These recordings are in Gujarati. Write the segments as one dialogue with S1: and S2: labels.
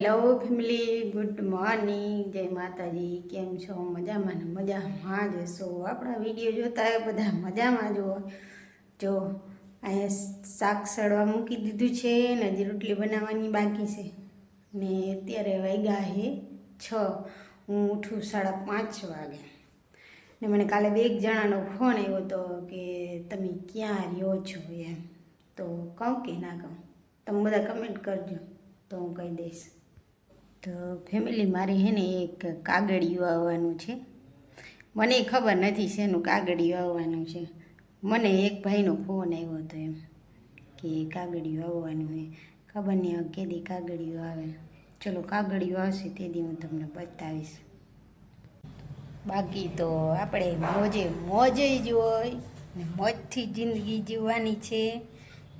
S1: હેલો ફેમિલી, ગુડ મોર્નિંગ, જય માતાજી. કેમ છો? મજામાં ને મજામાં જ છો. આપણા વિડીયો જોતા હોય બધા મજામાં જ હોય. જો અહીંયા શાક સડવા મૂકી દીધું છે ને હજી રોટલી બનાવવાની બાકી છે ને અત્યારે વાગ્યા છે 6. હું ઉઠું 5:30 વાગે ને મને કાલે બે જણાનો ફોન આવ્યો હતો કે તમે ક્યાં રહ્યો છો એમ. તો કહું કે ના કહું? તમે બધા કમેન્ટ કરજો તો હું કહી દઈશ. તો ફેમિલી, મારી હે ને એક કાગળિયું આવવાનું છે. મને ખબર નથી શેનું કાગળિયું આવવાનું છે. મને એક ભાઈનો ફોન આવ્યો હતો એમ કે કાગળિયું આવવાનું છે. ખબર નહીં હવે કેદી કાગળિયું આવે. ચલો, કાગળિયું આવશે તેથી હું તમને બતાવીશ. બાકી તો આપણે મોજે મોજ જ હોય ને મોજથી જિંદગી જીવવાની છે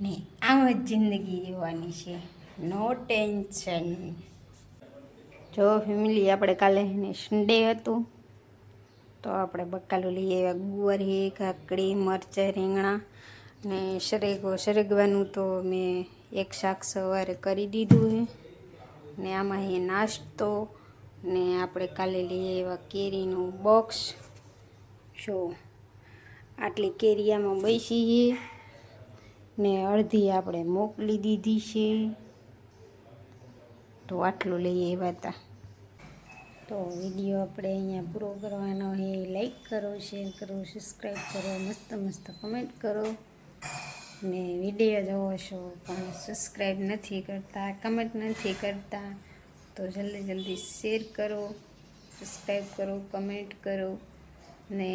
S1: ને આમ જ જિંદગી જીવવાની છે. નો ટેન્શન. જો ફેમિલી, આપણે કાલે એને સન્ડે હતું તો આપણે બકાલું લઈ આવ્યા. ગુવાર હે, કાકડી, મરચાં, રીંગણા ને સરગવાનું તો મેં એક શાક સવારે કરી દીધું છે ને આમાં એ નાસ્તો ને આપણે કાલે લઈ આવ્યા કેરીનું બોક્સ. જો આટલી કેરી આમાં બેસી છે ને અડધી આપણે મોકલી દીધી છે. તો આટલું લઈ આવ્યા હતા. તો વિડીયો આપણે અહીંયા પૂરો કરવાનો છે. લાઈક કરો, શેર કરો, સબસ્ક્રાઈબ કરો, મસ્ત મસ્ત કમેન્ટ કરો ને વિડીયો જોવો છો પણ સબસ્ક્રાઈબ નથી કરતા, કમેન્ટ નથી કરતા તો જલ્દી શેર કરો, સબસ્ક્રાઈબ કરો, કમેન્ટ કરો ને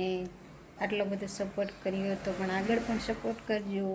S1: આટલો બધો સપોર્ટ કર્યો તો પણ આગળ પણ સપોર્ટ કરજો.